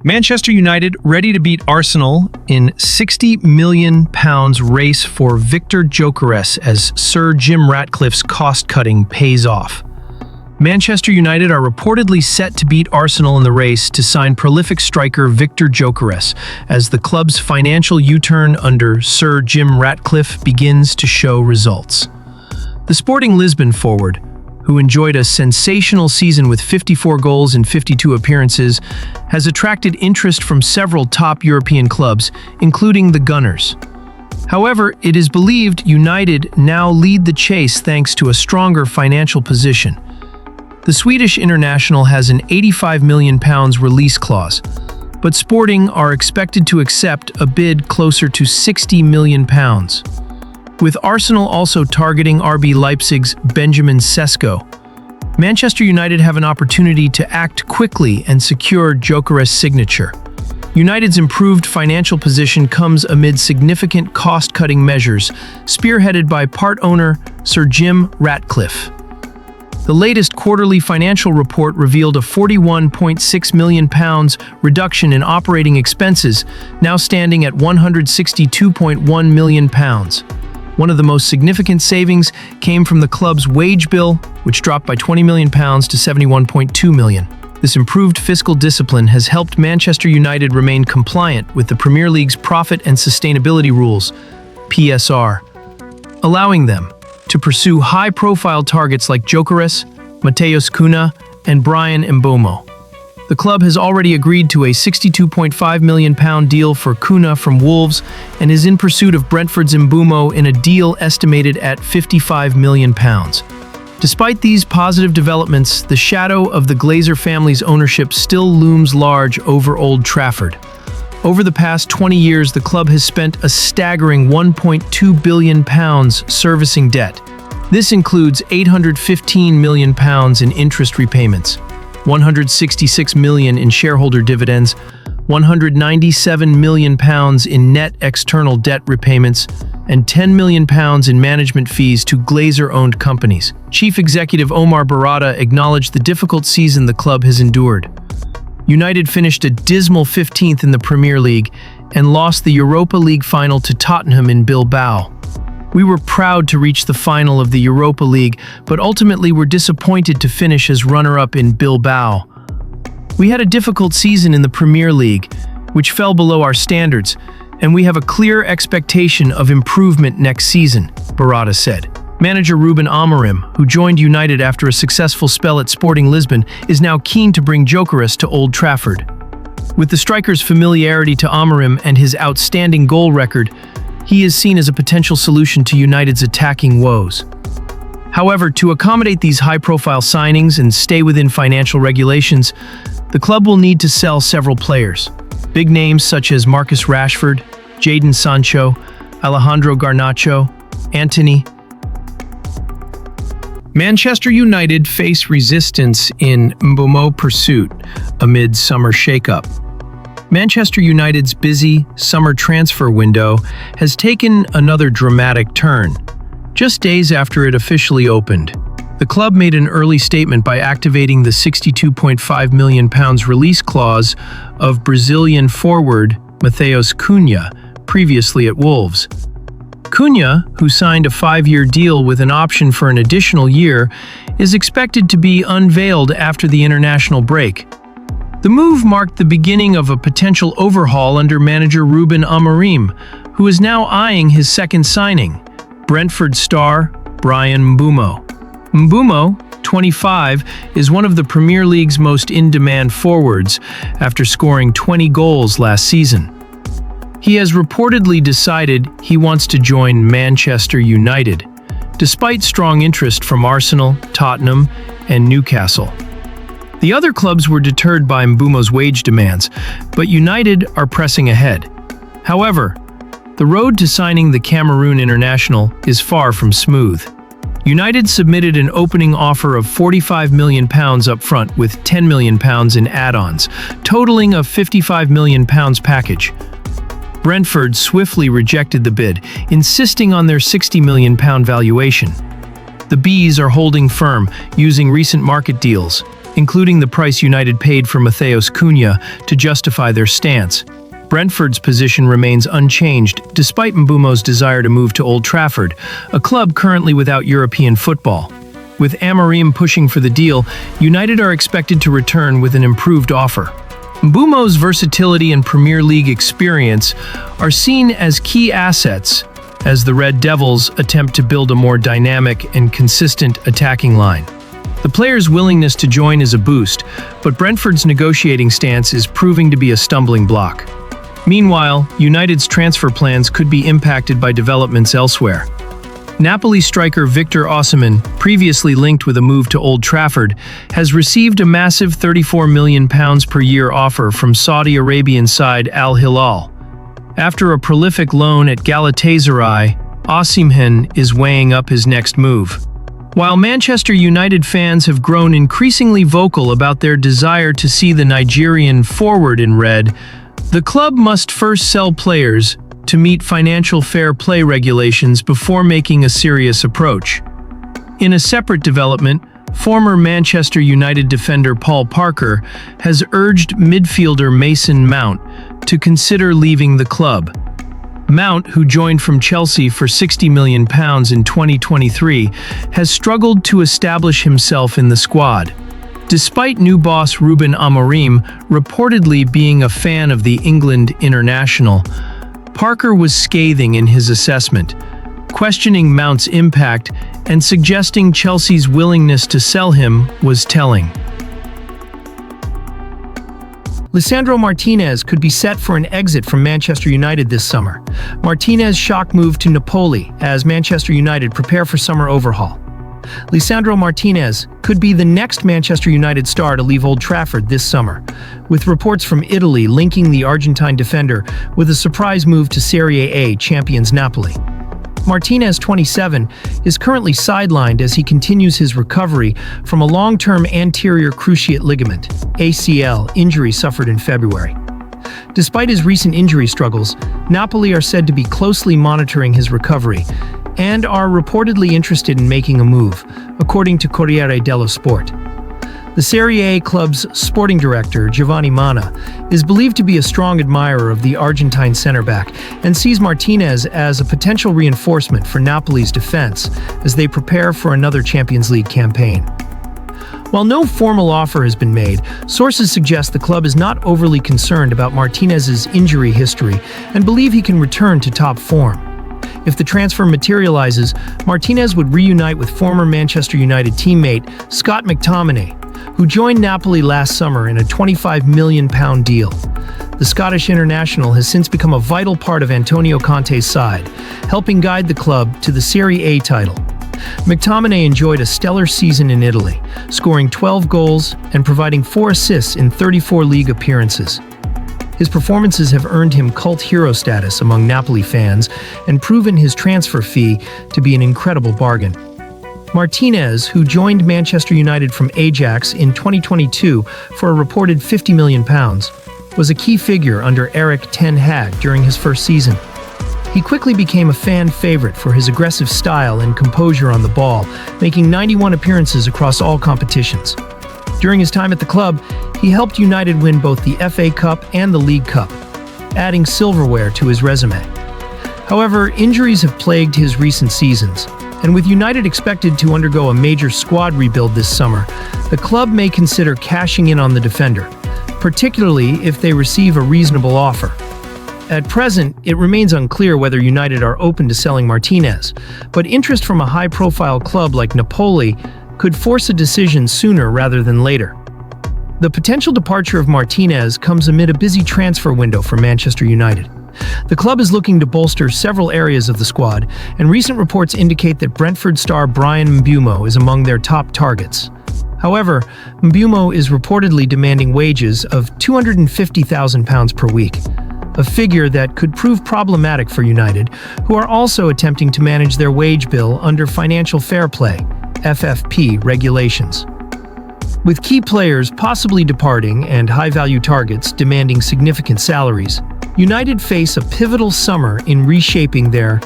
Manchester United ready to beat Arsenal in £60 million race for Viktor Gyokeres as Sir Jim Ratcliffe's cost-cutting pays off. Manchester United are reportedly set to beat Arsenal in the race to sign prolific striker Viktor Gyokeres as the club's financial U-turn under Sir Jim Ratcliffe begins to show results. The Sporting Lisbon forward, who enjoyed a sensational season with 54 goals in 52 appearances, has attracted interest from several top European clubs, including the Gunners. However, it is believed United now lead the chase thanks to a stronger financial position. The Swedish international has an £85 million release clause, but Sporting are expected to accept a bid closer to £60 million. With Arsenal also targeting RB Leipzig's Benjamin Sesko, Manchester United have an opportunity to act quickly and secure Gyokeres' signature. United's improved financial position comes amid significant cost-cutting measures spearheaded by part owner Sir Jim Ratcliffe. The latest quarterly financial report revealed a £41.6 million reduction in operating expenses, now standing at £162.1 million. One of the most significant savings came from the club's wage bill, which dropped by £20 million to £71.2 million. This improved fiscal discipline has helped Manchester United remain compliant with the Premier League's Profit and Sustainability Rules, PSR, allowing them to pursue high-profile targets like Gyokeres, Matheus Cunha, and Bryan Mbeumo. The club has already agreed to a £62.5 million deal for Cunha from Wolves and is in pursuit of Brentford's Mbeumo in a deal estimated at £55 million. Despite these positive developments, the shadow of the Glazer family's ownership still looms large over Old Trafford. Over the past 20 years, the club has spent a staggering £1.2 billion servicing debt. This includes £815 million in interest repayments, £166 million in shareholder dividends, £197 million in net external debt repayments, and £10 million in management fees to Glazer-owned companies. Chief Executive Omar Barada acknowledged the difficult season the club has endured. United finished a dismal 15th in the Premier League and lost the Europa League final to Tottenham in Bilbao. We were proud to reach the final of the Europa League, but ultimately were disappointed to finish as runner-up in Bilbao. We had a difficult season in the Premier League, which fell below our standards, and we have a clear expectation of improvement next season, Barada said. Manager Ruben Amorim, who joined United after a successful spell at Sporting Lisbon, is now keen to bring Gyokeres to Old Trafford. With the striker's familiarity to Amorim and his outstanding goal record, he is seen as a potential solution to United's attacking woes. However, to accommodate these high-profile signings and stay within financial regulations, the club will need to sell several players. Big names such as Marcus Rashford, Jadon Sancho, Alejandro Garnacho, Antony. Manchester United face resistance in Mbeumo pursuit amid summer shakeup. Manchester United's busy summer transfer window has taken another dramatic turn. Just days after it officially opened, the club made an early statement by activating the £62.5 million release clause of Brazilian forward Matheus Cunha, previously at Wolves. Cunha, who signed a 5-year deal with an option for an additional year, is expected to be unveiled after the international break. The move marked the beginning of a potential overhaul under manager Ruben Amorim, who is now eyeing his second signing, Brentford star Bryan Mbeumo. Mbeumo, 25, is one of the Premier League's most in-demand forwards after scoring 20 goals last season. He has reportedly decided he wants to join Manchester United, despite strong interest from Arsenal, Tottenham, and Newcastle. The other clubs were deterred by Mbeumo's wage demands, but United are pressing ahead. However, the road to signing the Cameroon international is far from smooth. United submitted an opening offer of £45 million up front with £10 million in add-ons, totaling a £55 million package. Brentford swiftly rejected the bid, insisting on their £60 million valuation. The Bees are holding firm, using recent market deals, including the price United paid for Matheus Cunha to justify their stance. Brentford's position remains unchanged, despite Mbeumo's desire to move to Old Trafford, a club currently without European football. With Amorim pushing for the deal, United are expected to return with an improved offer. Mbeumo's versatility and Premier League experience are seen as key assets as the Red Devils attempt to build a more dynamic and consistent attacking line. The player's willingness to join is a boost, but Brentford's negotiating stance is proving to be a stumbling block. Meanwhile, United's transfer plans could be impacted by developments elsewhere. Napoli striker Viktor Osimhen, previously linked with a move to Old Trafford, has received a massive £34 million per year offer from Saudi Arabian side Al Hilal. After a prolific loan at Galatasaray, Osimhen is weighing up his next move. While Manchester United fans have grown increasingly vocal about their desire to see the Nigerian forward in red, the club must first sell players to meet financial fair play regulations before making a serious approach. In a separate development, former Manchester United defender Paul Parker has urged midfielder Mason Mount to consider leaving the club. Mount, who joined from Chelsea for £60 million in 2023, has struggled to establish himself in the squad. Despite new boss Ruben Amorim reportedly being a fan of the England international, Parker was scathing in his assessment, questioning Mount's impact and suggesting Chelsea's willingness to sell him was telling. Lisandro Martinez could be set for an exit from Manchester United this summer. Martinez's shock move to Napoli as Manchester United prepare for summer overhaul. Lisandro Martinez could be the next Manchester United star to leave Old Trafford this summer, with reports from Italy linking the Argentine defender with a surprise move to Serie A champions Napoli. Martinez, 27, is currently sidelined as he continues his recovery from a long-term anterior cruciate ligament (ACL) injury suffered in February. Despite his recent injury struggles, Napoli are said to be closely monitoring his recovery and are reportedly interested in making a move, according to Corriere dello Sport. The Serie A club's sporting director, Giovanni Manna, is believed to be a strong admirer of the Argentine center-back and sees Martinez as a potential reinforcement for Napoli's defense as they prepare for another Champions League campaign. While no formal offer has been made, sources suggest the club is not overly concerned about Martinez's injury history and believe he can return to top form. If the transfer materializes, Martinez would reunite with former Manchester United teammate Scott McTominay, who joined Napoli last summer in a £25 million deal. The Scottish international has since become a vital part of Antonio Conte's side, helping guide the club to the Serie A title. McTominay enjoyed a stellar season in Italy, scoring 12 goals and providing 4 assists in 34 league appearances. His performances have earned him cult hero status among Napoli fans and proven his transfer fee to be an incredible bargain. Martinez, who joined Manchester United from Ajax in 2022 for a reported £50 million, was a key figure under Erik ten Hag during his first season. He quickly became a fan favorite for his aggressive style and composure on the ball, making 91 appearances across all competitions. During his time at the club, he helped United win both the FA Cup and the League Cup, adding silverware to his resume. However, injuries have plagued his recent seasons, and with United expected to undergo a major squad rebuild this summer, the club may consider cashing in on the defender, particularly if they receive a reasonable offer. At present, it remains unclear whether United are open to selling Martinez, but interest from a high-profile club like Napoli could force a decision sooner rather than later. The potential departure of Martinez comes amid a busy transfer window for Manchester United. The club is looking to bolster several areas of the squad, and recent reports indicate that Brentford star Bryan Mbeumo is among their top targets. However, Mbeumo is reportedly demanding wages of £250,000 per week, a figure that could prove problematic for United, who are also attempting to manage their wage bill under financial fair play (FFP) regulations. With key players possibly departing and high-value targets demanding significant salaries, United face a pivotal summer in reshaping their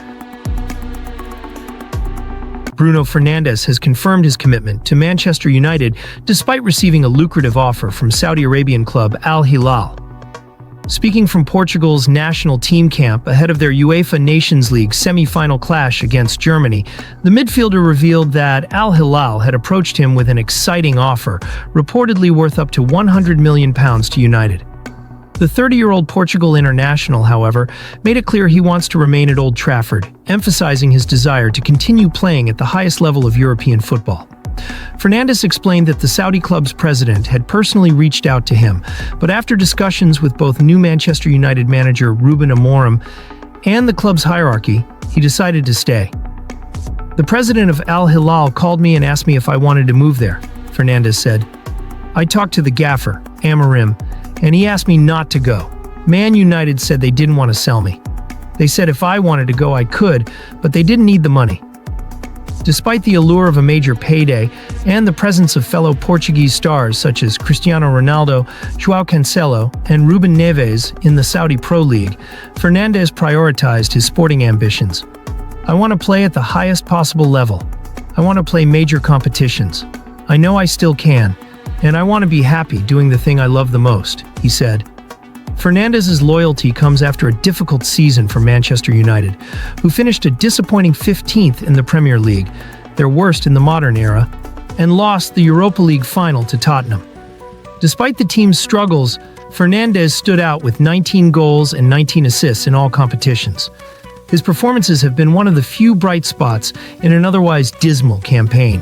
Bruno Fernandes has confirmed his commitment to Manchester United despite receiving a lucrative offer from Saudi Arabian club Al Hilal. Speaking from Portugal's national team camp ahead of their UEFA Nations League semi-final clash against Germany, the midfielder revealed that Al Hilal had approached him with an exciting offer, reportedly worth up to £100 million to United. The 30-year-old Portugal international, however, made it clear he wants to remain at Old Trafford, emphasizing his desire to continue playing at the highest level of European football. Fernandes explained that the Saudi club's president had personally reached out to him, but after discussions with both new Manchester United manager Ruben Amorim and the club's hierarchy, he decided to stay. "The president of Al Hilal called me and asked me if I wanted to move there," Fernandes said. "I talked to the gaffer, Amorim, and he asked me not to go. Man United said they didn't want to sell me. They said if I wanted to go, I could, but they didn't need the money." Despite the allure of a major payday and the presence of fellow Portuguese stars such as Cristiano Ronaldo, João Cancelo, and Ruben Neves in the Saudi Pro League, Fernandes prioritized his sporting ambitions. "I want to play at the highest possible level. I want to play major competitions. I know I still can, and I want to be happy doing the thing I love the most," he said. Fernandes' loyalty comes after a difficult season for Manchester United, who finished a disappointing 15th in the Premier League, their worst in the modern era, and lost the Europa League final to Tottenham. Despite the team's struggles, Fernandes stood out with 19 goals and 19 assists in all competitions. His performances have been one of the few bright spots in an otherwise dismal campaign.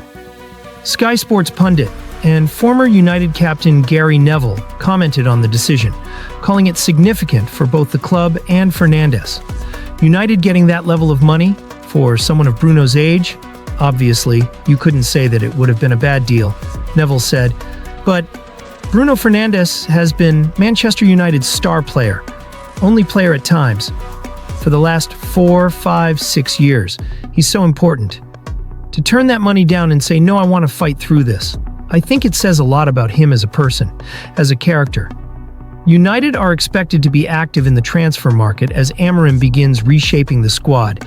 Sky Sports pundit and former United captain Gary Neville commented on the decision, calling it significant for both the club and Fernandes. United getting that level of money for someone of Bruno's age? Obviously, you couldn't say that it would have been a bad deal, Neville said. But Bruno Fernandes has been Manchester United's star player, only player at times. For the last 4, 5, 6 years, he's so important. To turn that money down and say, "No, I want to fight through this," I think it says a lot about him as a person, as a character. United are expected to be active in the transfer market as Amorim begins reshaping the squad.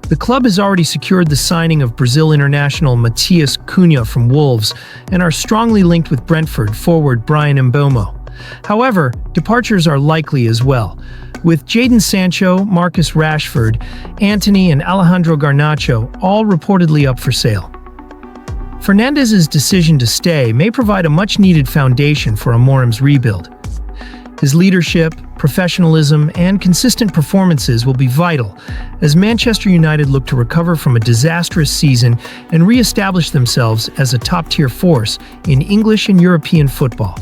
The club has already secured the signing of Brazil international Matheus Cunha from Wolves and are strongly linked with Brentford forward Brian Mbeumo. However, departures are likely as well, with Jadon Sancho, Marcus Rashford, Antony and Alejandro Garnacho all reportedly up for sale. Fernandes' decision to stay may provide a much-needed foundation for Amorim's rebuild. His leadership, professionalism, and consistent performances will be vital as Manchester United look to recover from a disastrous season and re-establish themselves as a top-tier force in English and European football.